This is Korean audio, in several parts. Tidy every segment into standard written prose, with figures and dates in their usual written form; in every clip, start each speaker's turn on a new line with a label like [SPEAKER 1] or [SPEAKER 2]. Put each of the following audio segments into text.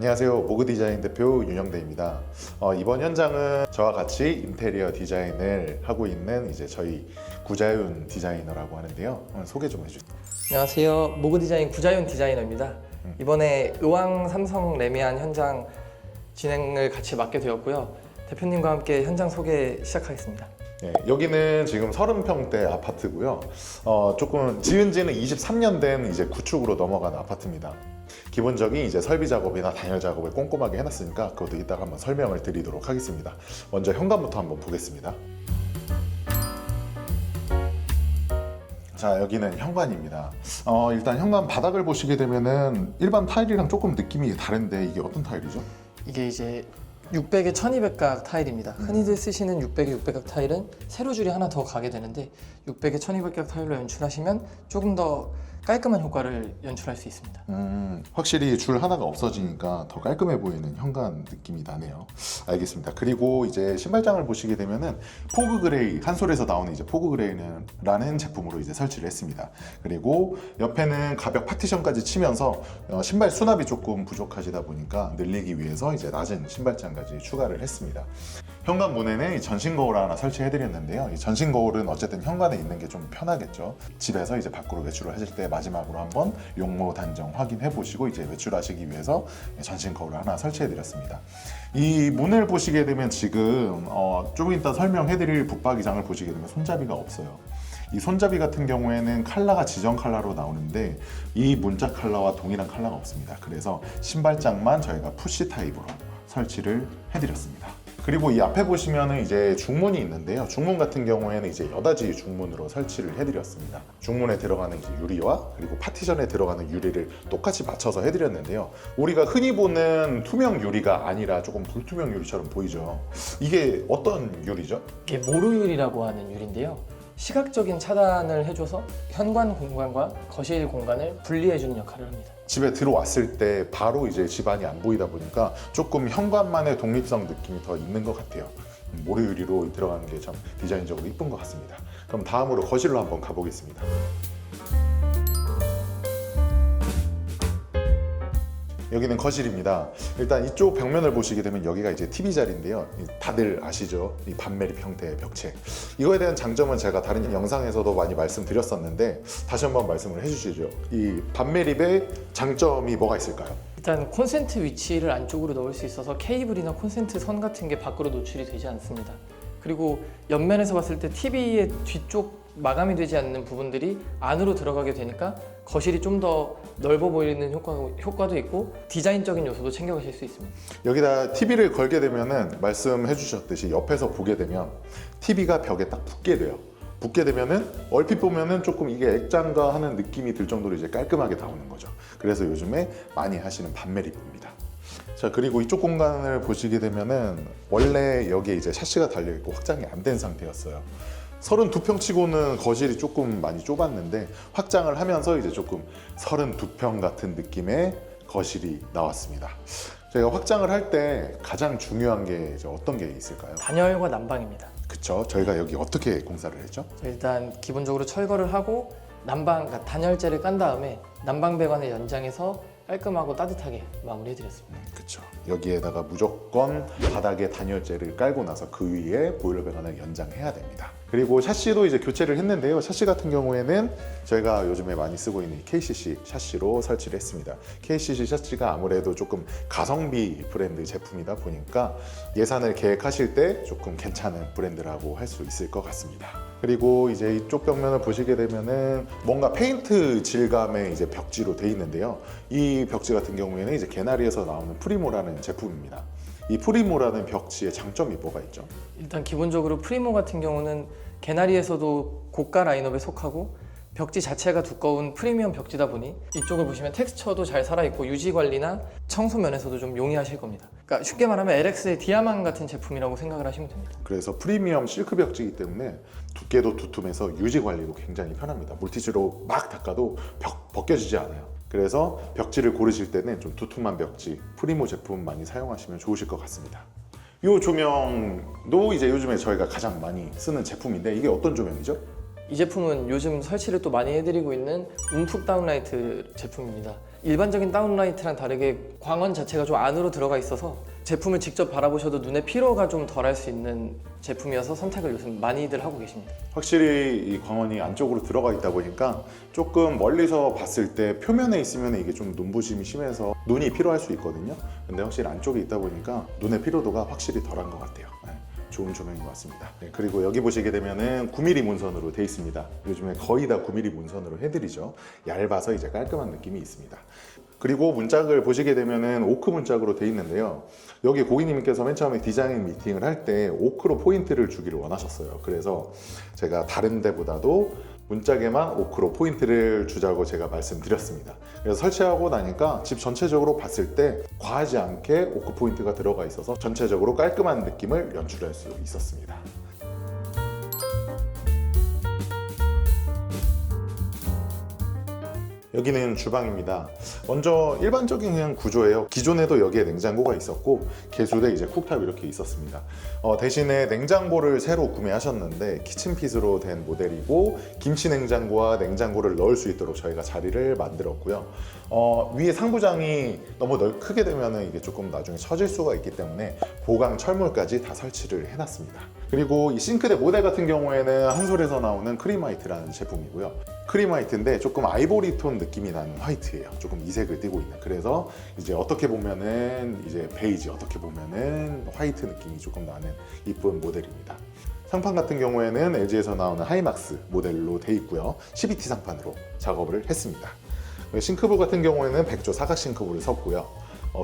[SPEAKER 1] 안녕하세요. 모그디자인 대표 윤영대입니다. 이번 현장은 저와 같이 인테리어 디자인을 하고 있는 이제 저희 구자윤 디자이너라고 하는데요. 소개 좀 해주세요.
[SPEAKER 2] 안녕하세요. 모그디자인 구자윤 디자이너입니다. 이번에 의왕 삼성 레미안 현장 진행을 같이 맡게 되었고요. 대표님과 함께 현장 소개 시작하겠습니다.
[SPEAKER 1] 네, 여기는 지금 30평대 아파트고요. 조금 지은 지는 23년 된 이제 구축으로 넘어간 아파트입니다. 기본적인 이제 설비 작업이나 단열 작업을 꼼꼼하게 해놨으니까 그것도 이따가 한번 설명을 드리도록 하겠습니다. 먼저 현관부터 한번 보겠습니다. 자, 여기는 현관입니다. 일단 현관 바닥을 보시게 되면은 일반 타일이랑 조금 느낌이 다른데 이게 어떤 타일이죠?
[SPEAKER 2] 이게 이제 600에 1200각 타일입니다. 흔히들 쓰시는 600에 600각 타일은 세로줄이 하나 더 가게 되는데 600에 1200각 타일로 연출하시면 조금 더 깔끔한 효과를 연출할 수 있습니다.
[SPEAKER 1] 확실히 줄 하나가 없어지니까 더 깔끔해 보이는 현관 느낌이 나네요. 알겠습니다. 그리고 이제 신발장을 보시게 되면은 포그 그레이, 한솔에서 나오는 이제 포그 그레이라는 제품으로 이제 설치를 했습니다. 그리고 옆에는 가벽 파티션까지 치면서 신발 수납이 조금 부족하시다 보니까 늘리기 위해서 이제 낮은 신발장까지 추가를 했습니다. 현관 문에는 이 전신 거울을 하나 설치해 드렸는데요. 이 전신 거울은 어쨌든 현관에 있는 게 좀 편하겠죠. 집에서 이제 밖으로 외출을 하실 때 마지막으로 한번 용모 단정 확인해 보시고 이제 외출하시기 위해서 전신 거울을 하나 설치해 드렸습니다. 이 문을 보시게 되면 지금 조금 이따 설명해 드릴 붙박이장을 보시게 되면 손잡이가 없어요. 이 손잡이 같은 경우에는 컬러가 지정 컬러로 나오는데 이 문짝 컬러와 동일한 컬러가 없습니다. 그래서 신발장만 저희가 푸시 타입으로 설치를 해드렸습니다. 그리고 이 앞에 보시면은 이제 중문이 있는데요. 중문 같은 경우에는 이제 여닫이 중문으로 설치를 해드렸습니다. 중문에 들어가는 이제 유리와 그리고 파티션에 들어가는 유리를 똑같이 맞춰서 해드렸는데요. 우리가 흔히 보는 투명 유리가 아니라 조금 불투명 유리처럼 보이죠. 이게 어떤 유리죠?
[SPEAKER 2] 이게 모루유리라고 하는 유리인데요. 시각적인 차단을 해줘서 현관 공간과 거실 공간을 분리해주는 역할을 합니다.
[SPEAKER 1] 집에 들어왔을 때 바로 이제 집안이 안 보이다 보니까 조금 현관만의 독립성 느낌이 더 있는 것 같아요. 모래유리로 들어가는 게 참 디자인적으로 이쁜 것 같습니다. 그럼 다음으로 거실로 한번 가보겠습니다. 여기는 거실입니다. 일단 이쪽 벽면을 보시게 되면 여기가 이제 TV 자리인데요. 다들 아시죠? 이 반매립 형태의 벽체. 이거에 대한 장점은 제가 다른 영상에서도 많이 말씀드렸었는데 다시 한번 말씀을 해주시죠. 이 반매립의 장점이 뭐가 있을까요?
[SPEAKER 2] 일단 콘센트 위치를 안쪽으로 넣을 수 있어서 케이블이나 콘센트 선 같은 게 밖으로 노출이 되지 않습니다. 그리고 옆면에서 봤을 때 TV의 뒤쪽 마감이 되지 않는 부분들이 안으로 들어가게 되니까 거실이 좀 더 넓어 보이는 효과도 있고 디자인적인 요소도 챙겨가실 수 있습니다.
[SPEAKER 1] 여기다 TV를 걸게 되면은 말씀해 주셨듯이 옆에서 보게 되면 TV가 벽에 딱 붙게 돼요. 붙게 되면은 얼핏 보면은 조금 이게 액자인가 하는 느낌이 들 정도로 이제 깔끔하게 나오는 거죠. 그래서 요즘에 많이 하시는 반매립입니다. 자, 그리고 이쪽 공간을 보시게 되면은 원래 여기에 이제 샤시가 달려 있고 확장이 안 된 상태였어요. 32평 치고는 거실이 조금 많이 좁았는데 확장을 하면서 이제 조금 32평 같은 느낌의 거실이 나왔습니다. 저희가 확장을 할 때 가장 중요한 게 이제 어떤 게 있을까요?
[SPEAKER 2] 단열과 난방입니다.
[SPEAKER 1] 그쵸? 저희가 여기 어떻게 공사를 했죠?
[SPEAKER 2] 일단 기본적으로 철거를 하고 난방, 그러니까 단열재를 깐 다음에 난방 배관을 연장해서 깔끔하고 따뜻하게 마무리해드렸습니다.
[SPEAKER 1] 그쵸. 여기에다가 무조건 바닥에 단열재를 깔고 나서 그 위에 보일러 배관을 연장해야 됩니다. 그리고 샤시도 이제 교체를 했는데요. 샤시 같은 경우에는 저희가 요즘에 많이 쓰고 있는 KCC 샤시로 설치를 했습니다. KCC 샤시가 아무래도 조금 가성비 브랜드 제품이다 보니까 예산을 계획하실 때 조금 괜찮은 브랜드라고 할 수 있을 것 같습니다. 그리고 이제 이쪽 벽면을 보시게 되면은 뭔가 페인트 질감의 이제 벽지로 돼 있는데요. 이 벽지 같은 경우에는 이제 개나리에서 나오는 프리모라는 제품입니다. 이 프리모라는 벽지의 장점이 뭐가 있죠?
[SPEAKER 2] 일단 기본적으로 프리모 같은 경우는 개나리에서도 고가 라인업에 속하고 벽지 자체가 두꺼운 프리미엄 벽지다 보니 이쪽을 보시면 텍스처도 잘 살아있고 유지 관리나 청소 면에서도 좀 용이하실 겁니다. 그러니까 쉽게 말하면 LX의 디아망 같은 제품이라고 생각을 하시면 됩니다.
[SPEAKER 1] 그래서 프리미엄 실크 벽지이기 때문에 두께도 두툼해서 유지 관리도 굉장히 편합니다. 물티슈로 막 닦아도 벗겨지지 않아요. 그래서 벽지를 고르실 때는 좀 두툼한 벽지, 프리모 제품 많이 사용하시면 좋으실 것 같습니다. 이 조명도 이제 요즘에 저희가 가장 많이 쓰는 제품인데 이게 어떤 조명이죠?
[SPEAKER 2] 이 제품은 요즘 설치를 또 많이 해드리고 있는 움푹 다운라이트 제품입니다. 일반적인 다운라이트랑 다르게 광원 자체가 좀 안으로 들어가 있어서 제품을 직접 바라보셔도 눈의 피로가 좀 덜할 수 있는 제품이어서 선택을 요즘 많이들 하고 계십니다.
[SPEAKER 1] 확실히 이 광원이 안쪽으로 들어가 있다 보니까 조금 멀리서 봤을 때 표면에 있으면 이게 좀 눈부심이 심해서 눈이 피로할 수 있거든요. 근데 확실히 안쪽에 있다 보니까 눈의 피로도가 확실히 덜한 것 같아요. 네, 좋은 조명인 것 같습니다. 네, 그리고 여기 보시게 되면은 9mm 문선으로 돼 있습니다. 요즘에 거의 다 9mm 문선으로 해드리죠. 얇아서 이제 깔끔한 느낌이 있습니다. 그리고 문짝을 보시게 되면은 오크 문짝으로 돼 있는데요. 여기 고객님께서 맨 처음에 디자인 미팅을 할 때 오크로 포인트를 주기를 원하셨어요. 그래서 제가 다른 데보다도 문짝에만 오크로 포인트를 주자고 제가 말씀드렸습니다. 그래서 설치하고 나니까 집 전체적으로 봤을 때 과하지 않게 오크 포인트가 들어가 있어서 전체적으로 깔끔한 느낌을 연출할 수 있었습니다. 여기는 주방입니다. 먼저 일반적인 그냥 구조예요. 기존에도 여기에 냉장고가 있었고 개수대 이제 쿡탑 이렇게 있었습니다. 대신에 냉장고를 새로 구매하셨는데 키친핏으로 된 모델이고 김치 냉장고와 냉장고를 넣을 수 있도록 저희가 자리를 만들었고요. 위에 상부장이 너무 크게 되면 이게 조금 나중에 처질 수가 있기 때문에 보강 철물까지 다 설치를 해놨습니다. 그리고 이 싱크대 모델 같은 경우에는 한솔에서 나오는 크리마이트라는 제품이고요. 크리마이트인데 조금 아이보리 톤 느낌이 나는 화이트예요. 조금 이색을 띠고 있는. 그래서 이제 어떻게 보면은 이제 베이지, 어떻게 보면은 화이트 느낌이 조금 나는 이쁜 모델입니다. 상판 같은 경우에는 LG에서 나오는 하이막스 모델로 돼 있고요. CBT 상판으로 작업을 했습니다. 싱크볼 같은 경우에는 백조 사각 싱크볼을 썼고요.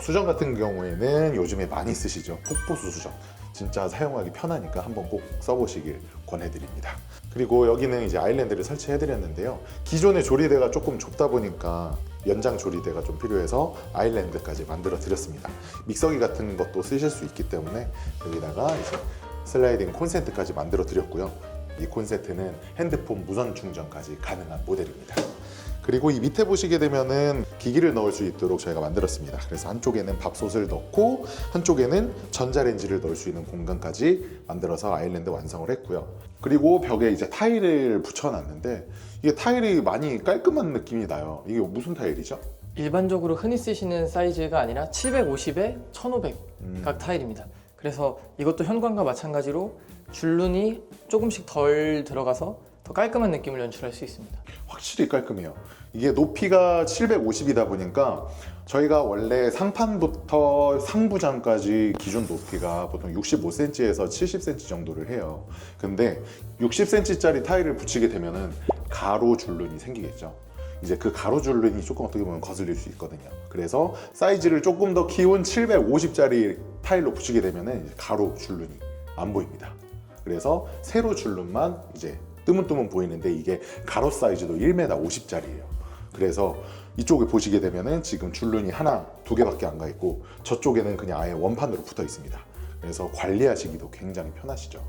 [SPEAKER 1] 수전 같은 경우에는 요즘에 많이 쓰시죠. 폭포수 수전. 진짜 사용하기 편하니까 한번 꼭 써보시길 권해드립니다. 그리고 여기는 이제 아일랜드를 설치해드렸는데요. 기존의 조리대가 조금 좁다 보니까 연장 조리대가 좀 필요해서 아일랜드까지 만들어 드렸습니다. 믹서기 같은 것도 쓰실 수 있기 때문에 여기다가 이제 슬라이딩 콘센트까지 만들어 드렸고요. 이 콘센트는 핸드폰 무선 충전까지 가능한 모델입니다. 그리고 이 밑에 보시게 되면은 기기를 넣을 수 있도록 저희가 만들었습니다. 그래서 한쪽에는 밥솥을 넣고 한쪽에는 전자레인지를 넣을 수 있는 공간까지 만들어서 아일랜드 완성을 했고요. 그리고 벽에 이제 타일을 붙여놨는데 이게 타일이 많이 깔끔한 느낌이 나요. 이게 무슨 타일이죠?
[SPEAKER 2] 일반적으로 흔히 쓰시는 사이즈가 아니라 750에 1500 각 타일입니다. 그래서 이것도 현관과 마찬가지로 줄눈이 조금씩 덜 들어가서 더 깔끔한 느낌을 연출할 수 있습니다.
[SPEAKER 1] 확실히 깔끔해요. 이게 높이가 750이다 보니까 저희가 원래 상판부터 상부장까지 기준 높이가 보통 65cm에서 70cm 정도를 해요. 근데 60cm짜리 타일을 붙이게 되면은 가로 줄눈이 생기겠죠. 이제 그 가로 줄눈이 조금 어떻게 보면 거슬릴 수 있거든요. 그래서 사이즈를 조금 더 키운 750짜리 타일로 붙이게 되면은 가로 줄눈이 안 보입니다. 그래서 세로 줄눈만 이제 뜨문뜨문 보이는데 이게 가로 사이즈도 1m 50짜리예요. 그래서 이쪽에 보시게 되면은 지금 줄눈이 하나, 두 개밖에 안 가 있고 저쪽에는 그냥 아예 원판으로 붙어 있습니다. 그래서 관리하시기도 굉장히 편하시죠.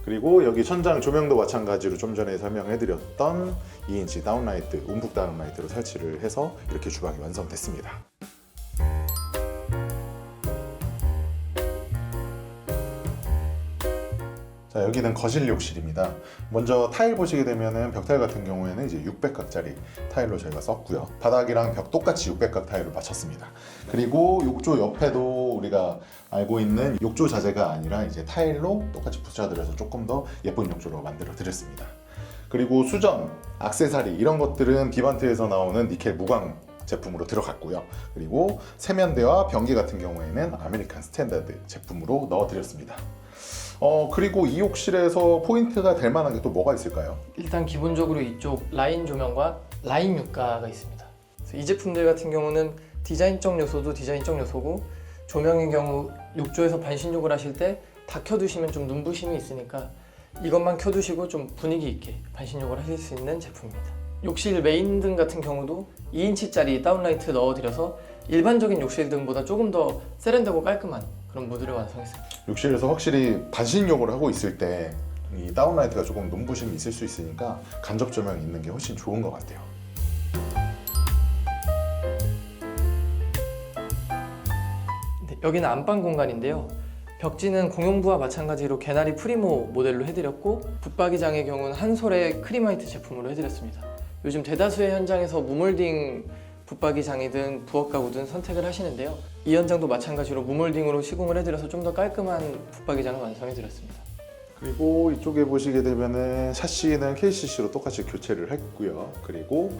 [SPEAKER 1] 그리고 여기 천장 조명도 마찬가지로 좀 전에 설명해드렸던 2인치 다운라이트, 움푹 다운라이트로 설치를 해서 이렇게 주방이 완성됐습니다. 자, 여기는 거실 욕실입니다. 먼저 타일 보시게 되면은 벽타일 같은 경우에는 이제 600각짜리 타일로 저희가 썼고요. 바닥이랑 벽 똑같이 600각 타일로 맞췄습니다. 그리고 욕조 옆에도 우리가 알고 있는 욕조 자재가 아니라 이제 타일로 똑같이 붙여드려서 조금 더 예쁜 욕조로 만들어 드렸습니다. 그리고 수전, 액세서리 이런 것들은 비반트에서 나오는 니켈 무광 제품으로 들어갔고요. 그리고 세면대와 변기 같은 경우에는 아메리칸 스탠다드 제품으로 넣어드렸습니다. 그리고 이 욕실에서 포인트가 될 만한 게 또 뭐가 있을까요?
[SPEAKER 2] 일단 기본적으로 이쪽 라인 조명과 라인 육가가 있습니다. 그래서 이 제품들 같은 경우는 디자인적 요소도 디자인적 요소고 조명의 경우 욕조에서 반신욕을 하실 때 다 켜두시면 좀 눈부심이 있으니까 이것만 켜두시고 좀 분위기 있게 반신욕을 하실 수 있는 제품입니다. 욕실 메인 등 같은 경우도 2인치짜리 다운라이트 넣어드려서 일반적인 욕실 등보다 조금 더 세련되고 깔끔한 그런 모드를 완성했습니다.
[SPEAKER 1] 욕실에서 확실히 반신욕을 하고 있을 때 이 다운라이트가 조금 눈부심이 있을 수 있으니까 간접 조명이 있는 게 훨씬 좋은 것 같아요.
[SPEAKER 2] 네, 여기는 안방 공간인데요. 벽지는 공용부와 마찬가지로 개나리 프리모 모델로 해드렸고 붙박이장의 경우는 한솔의 크리마이트 제품으로 해드렸습니다. 요즘 대다수의 현장에서 무몰딩 붙박이장이든 부엌 가구든 선택을 하시는데요. 이 현장도 마찬가지로 무몰딩으로 시공을 해드려서 좀 더 깔끔한 붙박이장을 완성해드렸습니다.
[SPEAKER 1] 그리고 이쪽에 보시게 되면은 샤시는 KCC로 똑같이 교체를 했고요. 그리고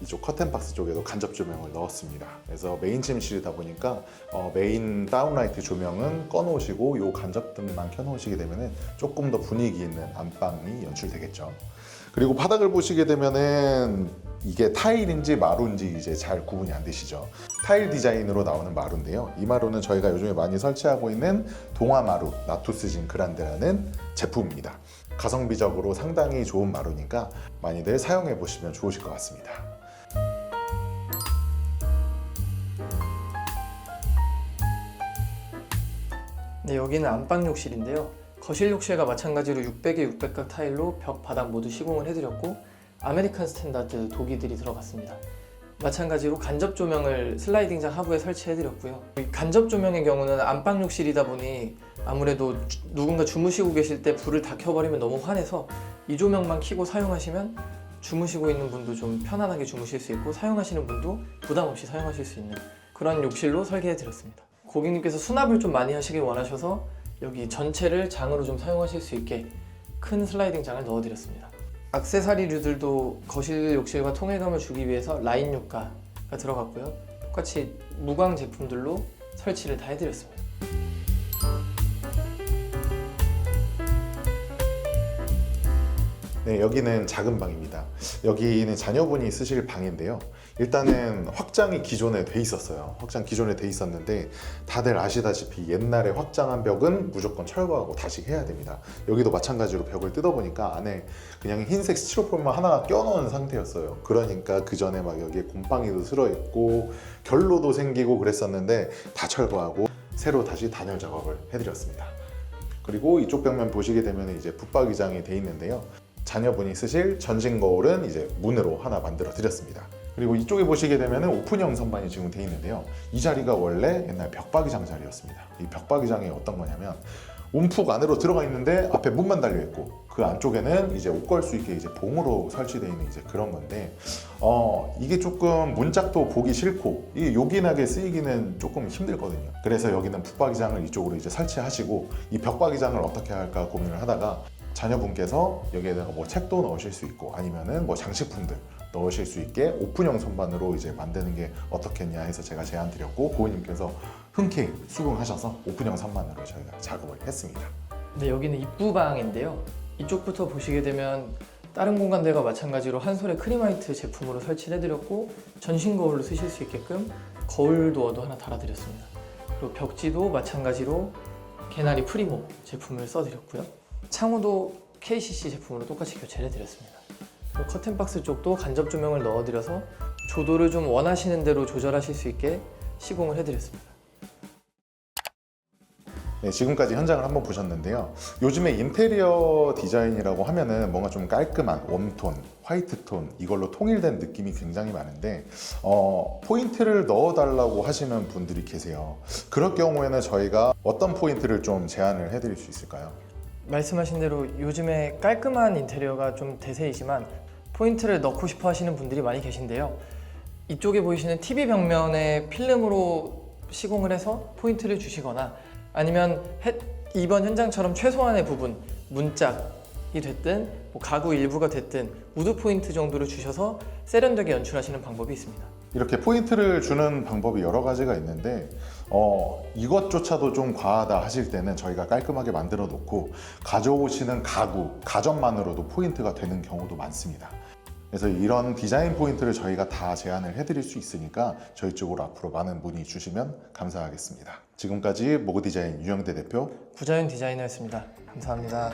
[SPEAKER 1] 이쪽 커튼 박스 쪽에도 간접 조명을 넣었습니다. 그래서 메인 침실이다 보니까 메인 다운라이트 조명은 꺼놓으시고 이 간접등만 켜놓으시게 되면은 조금 더 분위기 있는 안방이 연출되겠죠. 그리고 바닥을 보시게 되면은 이게 타일인지 마루인지 이제 잘 구분이 안 되시죠. 타일 디자인으로 나오는 마루인데요. 이 마루는 저희가 요즘에 많이 설치하고 있는 동아마루 나투스진 그란데라는 제품입니다. 가성비적으로 상당히 좋은 마루니까 많이들 사용해 보시면 좋으실 것 같습니다.
[SPEAKER 2] 네, 여기는 안방 욕실인데요. 거실 욕실과 마찬가지로 600에 600각 타일로 벽, 바닥 모두 시공을 해드렸고 아메리칸 스탠다드 도기들이 들어갔습니다. 마찬가지로 간접 조명을 슬라이딩장 하부에 설치해드렸고요. 이 간접 조명의 경우는 안방 욕실이다 보니 아무래도 누군가 주무시고 계실 때 불을 다 켜버리면 너무 환해서 이 조명만 켜고 사용하시면 주무시고 있는 분도 좀 편안하게 주무실 수 있고 사용하시는 분도 부담 없이 사용하실 수 있는 그런 욕실로 설계해드렸습니다. 고객님께서 수납을 좀 많이 하시길 원하셔서 여기 전체를 장으로 좀 사용하실 수 있게 큰 슬라이딩 장을 넣어드렸습니다. 액세서리류들도 거실 욕실과 통일감을 주기 위해서 라인 효과가 들어갔고요. 똑같이 무광 제품들로 설치를 다 해드렸습니다.
[SPEAKER 1] 네, 여기는 작은 방입니다. 여기는 자녀분이 쓰실 방인데요. 일단은 확장이 기존에 돼 있었어요. 확장 기존에 돼 있었는데 다들 아시다시피 옛날에 확장한 벽은 무조건 철거하고 다시 해야 됩니다. 여기도 마찬가지로 벽을 뜯어보니까 안에 그냥 흰색 스티로폼만 하나 껴놓은 상태였어요. 그러니까 그 전에 막 여기에 곰팡이도 슬어있고 결로도 생기고 그랬었는데 다 철거하고 새로 다시 단열 작업을 해드렸습니다. 그리고 이쪽 벽면 보시게 되면 이제 붙박이장이 돼 있는데요. 자녀분이 쓰실 전신 거울은 이제 문으로 하나 만들어 드렸습니다. 그리고 이쪽에 보시게 되면 오픈형 선반이 지금 돼 있는데요. 이 자리가 원래 옛날 벽박이장 자리였습니다. 이 벽박이장이 어떤 거냐면 움푹 안으로 들어가 있는데 앞에 문만 달려 있고 그 안쪽에는 이제 옷 걸 수 있게 이제 봉으로 설치되어 있는 이제 그런 건데 이게 조금 문짝도 보기 싫고 이게 요긴하게 쓰이기는 조금 힘들거든요. 그래서 여기는 붙박이장을 이쪽으로 이제 설치하시고 이 벽박이장을 어떻게 할까 고민을 하다가 자녀분께서 여기에다가 뭐 책도 넣으실 수 있고 아니면은 뭐 장식품들 넣으실 수 있게 오픈형 선반으로 이제 만드는 게 어떻겠냐 해서 제가 제안 드렸고 고객님께서 흔쾌히 수긍하셔서 오픈형 선반으로 저희가 작업을 했습니다.
[SPEAKER 2] 네, 여기는 입구방인데요. 이쪽부터 보시게 되면 다른 공간들과 마찬가지로 한솔의 크림화이트 제품으로 설치를 해드렸고 전신 거울로 쓰실 수 있게끔 거울 도어도 하나 달아드렸습니다. 그리고 벽지도 마찬가지로 개나리 프리모 제품을 써드렸고요. 창호도 KCC 제품으로 똑같이 교체를 해드렸습니다. 그리고 커튼박스 쪽도 간접 조명을 넣어드려서 조도를 좀 원하시는 대로 조절하실 수 있게 시공을 해드렸습니다.
[SPEAKER 1] 네, 지금까지 현장을 한번 보셨는데요. 요즘에 인테리어 디자인이라고 하면은 뭔가 좀 깔끔한 웜톤, 화이트톤 이걸로 통일된 느낌이 굉장히 많은데 포인트를 넣어달라고 하시는 분들이 계세요. 그럴 경우에는 저희가 어떤 포인트를 좀 제안을 해드릴 수 있을까요?
[SPEAKER 2] 말씀하신 대로 요즘에 깔끔한 인테리어가 좀 대세이지만 포인트를 넣고 싶어 하시는 분들이 많이 계신데요. 이쪽에 보이시는 TV 벽면에 필름으로 시공을 해서 포인트를 주시거나 아니면 이번 현장처럼 최소한의 부분, 문짝이 됐든 뭐 가구 일부가 됐든 우드 포인트 정도를 주셔서 세련되게 연출하시는 방법이 있습니다.
[SPEAKER 1] 이렇게 포인트를 주는 방법이 여러 가지가 있는데 이것조차도 좀 과하다 하실 때는 저희가 깔끔하게 만들어 놓고 가져오시는 가구, 가전만으로도 포인트가 되는 경우도 많습니다. 그래서 이런 디자인 포인트를 저희가 다 제안을 해드릴 수 있으니까 저희 쪽으로 앞으로 많은 문의 주시면 감사하겠습니다. 지금까지 모그디자인 유영대 대표
[SPEAKER 2] 구자윤 디자이너였습니다. 감사합니다.